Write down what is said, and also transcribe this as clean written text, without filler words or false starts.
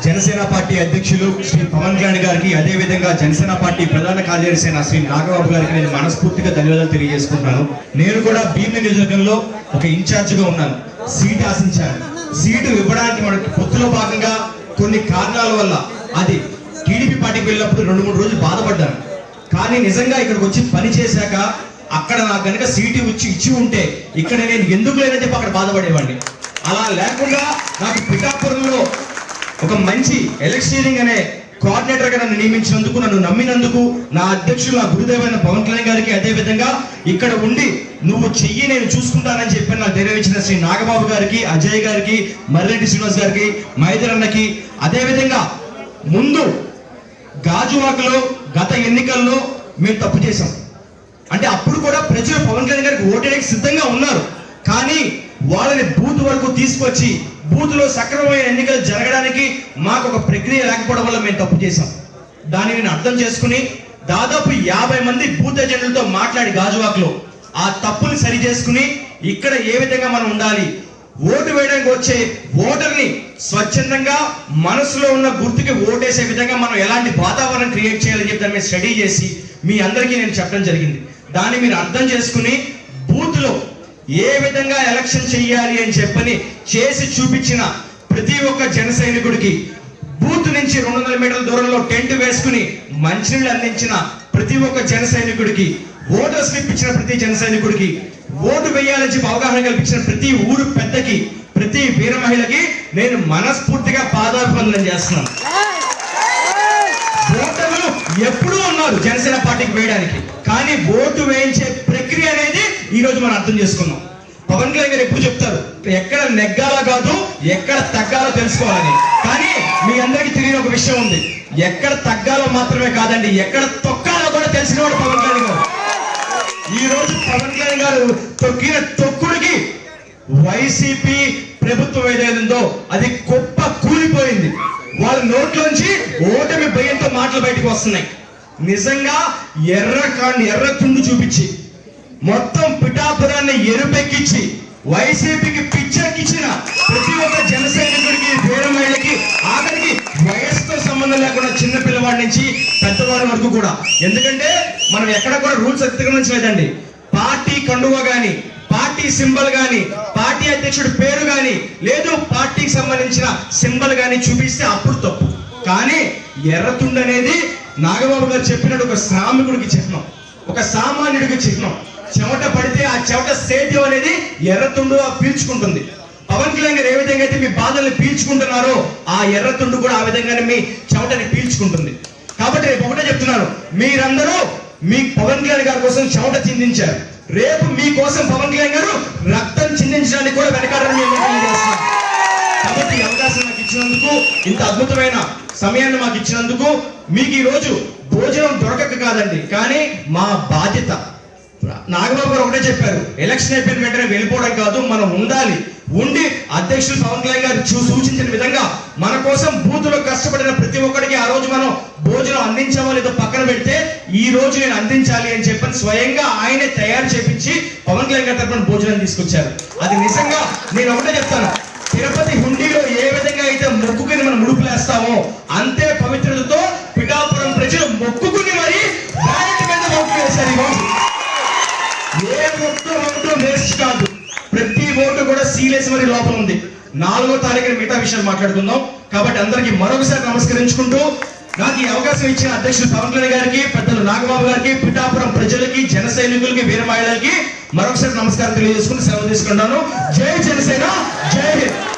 Janasena party అధ్యక్షులు శ్రీ పవన్ కళ్యాణ్ గారికి, అదేవిధంగా జనసేన పార్టీ ప్రధాన కార్యదర్శి శ్రీ నాగబాబు గారికి నేను మనస్ఫూర్తిగా ధన్యవాదాలు తెలియజేసుకుంటున్నాను. నేను కూడా భీమిలి నియోజకవర్గంలో ఒక ఇన్ఛార్జిగా ఉన్నాను. సీటు ఆశించాను. సీటు ఇవ్వడానికి మనకి పొత్తులో భాగంగా కొన్ని కారణాల వల్ల అది టీడీపీ పార్టీకి వెళ్ళినప్పుడు 2-3 రోజులు బాధపడ్డాను. కానీ నిజంగా ఇక్కడికి వచ్చి పని చేశాక అక్కడ నాకు కనుక సీటు ఇచ్చి ఉంటే ఇక్కడ నేను ఎందుకు లేదని చెప్పి అక్కడ బాధపడేవాడిని. అలా లేకుండా నాకు పిఠాపురంలో ఒక మంచి ఎలక్షనీరింగ్ అనే కోఆర్డినేటర్ గా నన్ను నియమించినందుకు, నన్ను నమ్మినందుకు నా అధ్యక్షులు నా గురుదేవైన పవన్ కళ్యాణ్ గారికి, అదే విధంగా ఇక్కడ ఉండి నువ్వు చెయ్యి నేను చూసుకుంటానని చెప్పి నాకు ధైర్యం ఇచ్చిన శ్రీ నాగబాబు గారికి, అజయ్ గారికి, మర్రెడ్డి శ్రీనివాస్ గారికి, మైదర్ అన్నకి, అదే విధంగా ముందు గాజువాకలో గత ఎన్నికల్లో మేము తప్పు చేశాం. అంటే అప్పుడు కూడా ప్రజలు పవన్ కళ్యాణ్ గారికి ఓటేయడానికి సిద్ధంగా ఉన్నారు. కానీ వాళ్ళని బూత్ వరకు తీసుకొచ్చి బూత్ లో సక్రమమైన ఎన్నికలు జరగడానికి మాకు ఒక ప్రక్రియ లేకపోవడం వల్ల మేము తప్పు చేశాం. దాన్ని నేను అర్థం చేసుకుని దాదాపు 50 మంది బూత్ ఏజెంట్లతో మాట్లాడి గాజువాకలో ఆ తప్పుని సరి చేసుకుని ఇక్కడ ఏ విధంగా మనం ఉండాలి, ఓటు వేయడానికి వచ్చే ఓటర్ని స్వచ్ఛందంగా మనసులో ఉన్న గుర్తుకి ఓటేసే విధంగా మనం ఎలాంటి వాతావరణం క్రియేట్ చేయాలని చెప్పి దాన్ని స్టడీ చేసి మీ అందరికీ నేను చెప్పడం జరిగింది. దాన్ని మీరు అర్థం చేసుకుని బూత్ లో ఏ విధంగా ఎలక్షన్ చెయ్యాలి అని చెప్పని చేసి చూపించిన ప్రతి ఒక్క జన సైనికుడికి, బూత్ నుంచి 200 మీటర్ల దూరంలో టెంట్ వేసుకుని మంచినీళ్ళు అందించిన ప్రతి ఒక్క జన సైనికుడికి, ఓటర్ స్లిప్ ఇచ్చిన ప్రతి జన సైనికుడికి, ఓటు వేయాలని చెప్పి అవగాహన కల్పించిన ప్రతి ఊరు పెద్దకి, ప్రతి వీర మహిళకి నేను మనస్ఫూర్తిగా పాదాభివందనం చేస్తున్నాను. ఓటర్లు ఎప్పుడూ ఉన్నారు జనసేన పార్టీకి వేయడానికి, కానీ ఓటు వేయించే ప్రక్రియ అనేది ఈ రోజు మనం అర్థం చేసుకున్నాం. పవన్ కళ్యాణ్ గారు ఎప్పుడు చెప్తారు, ఎక్కడ నెగ్గాలో కాదు ఎక్కడ తగ్గాలో తెలుసుకోవాలని. కానీ మీ అందరికీ తెలియని ఒక విషయం ఉంది, ఎక్కడ తగ్గాలో మాత్రమే కాదండి, ఎక్కడ తొక్కాలో కూడా తెలిసినవాడు పవన్ కళ్యాణ్ గారు. ఈ రోజు పవన్ కళ్యాణ్ గారు తొక్కిన తొక్కుడికి వైసీపీ ప్రభుత్వం ఏదైందో అది గొప్ప కూలిపోయింది. వాళ్ళ నోట్లోంచి ఓటమి భయంతో మాటలు బయటకు వస్తున్నాయి. నిజంగా ఎర్ర తుండు చూపించి మొత్తం పిఠాపురాన్ని ఎరుపెక్కించి వైసీపీకి పిచ్చెక్కించిన ప్రతి ఒక్క జన సైనికుడికి, వీర మహిళకి, ఆఖరికి వయసుతో సంబంధం లేకుండా చిన్న పిల్లవాడి నుంచి పెద్దవాడి వరకు కూడా. ఎందుకంటే మనం ఎక్కడ కూడా రూల్స్ అతిక్రమించలేదండి. పార్టీ కండువా గాని, పార్టీ సింబల్ గాని, పార్టీ అధ్యక్షుడి పేరు గాని, లేదు పార్టీకి సంబంధించిన సింబల్ గాని చూపిస్తే అప్పుడు తప్పు. కానీ ఎర్రతుండు అనేది నాగబాబు గారు చెప్పినట్టు ఒక శ్రామికుడికి చిహ్నం, ఒక సామాన్యుడికి చిహ్నం. చెమట పడితే ఆ చెమట సేద్యం అనేది ఎర్రతుండు పీల్చుకుంటుంది. పవన్ కళ్యాణ్ గారు ఏ విధంగా అయితే మీ బాధల్ని పీల్చుకుంటున్నారో ఆ ఎర్రతుండు కూడా ఆ విధంగానే మీ చెమటని పీల్చుకుంటుంది. కాబట్టి రేపు ఒకటే చెప్తున్నాను, మీరందరూ మీ పవన్ కళ్యాణ్ గారి కోసం చెమట చిందించారు. రేపు మీకోసం పవన్ కళ్యాణ్ గారు రక్తం చిందించడానికి కూడా వెనకాడని మేము చేస్తున్నాం. కాబట్టి ఈ అవకాశం నాకు ఇచ్చినందుకు, ఇంత అద్భుతమైన సమయాన్ని మాకు ఇచ్చినందుకు, మీకు ఈ రోజు భోజనం దొరకక కాదండి, కానీ మా బాధ్యత. నాగబాబు గారు ఒకటే చెప్పారు, ఎలక్షన్ అయిపోయిన వెంటనే వెళ్ళిపోవడం కాదు, మనం ఉండాలి. ఉండి అధ్యక్షులు పవన్ కళ్యాణ్ గారు సూచించిన విధంగా మన కోసం బూతులో కష్టపడిన ప్రతి ఒక్కరికి ఆ రోజు మనం భోజనం అందించామో లేదో పక్కన పెడితే, ఈ రోజు నేను అందించాలి అని చెప్పని స్వయంగా ఆయనే తయారు చేపించి పవన్ కళ్యాణ్ గారి తరపున భోజనం తీసుకొచ్చారు. అది నిజంగా నేను ఒకటే చెప్తాను, తిరుపతి హుండీలో ఏ విధంగా అయితే మొక్కుకుని మనం ముడుపులేస్తామో అంతే పవిత్రతతో పిఠాపురం ప్రజలు మొక్కుకుని మరి బ్యాలెట్ మీద ఓట్లు వేశారు. ఏ ఓటు వేస్ట్ కాదు, ప్రతి ఓటు కూడా సీలేసి మరి లోపల ఉంది. 4వ తారీఖున మిగతా విషయాలు మాట్లాడుకుందాం. కాబట్టి అందరికి మరొకసారి నమస్కరించుకుంటూ, నాకు ఈ అవకాశం ఇచ్చిన అధ్యక్షులు పవన్ కళ్యాణ్ గారికి, పెద్దలు నాగబాబు గారికి, పిఠాపురం ప్రజలకి, జన సైనికులకి, వీర మహిళలకి మరొకసారి నమస్కారం తెలియజేసుకుని సెలవు తీసుకుంటాను. జై జనసేన, జై హింద్.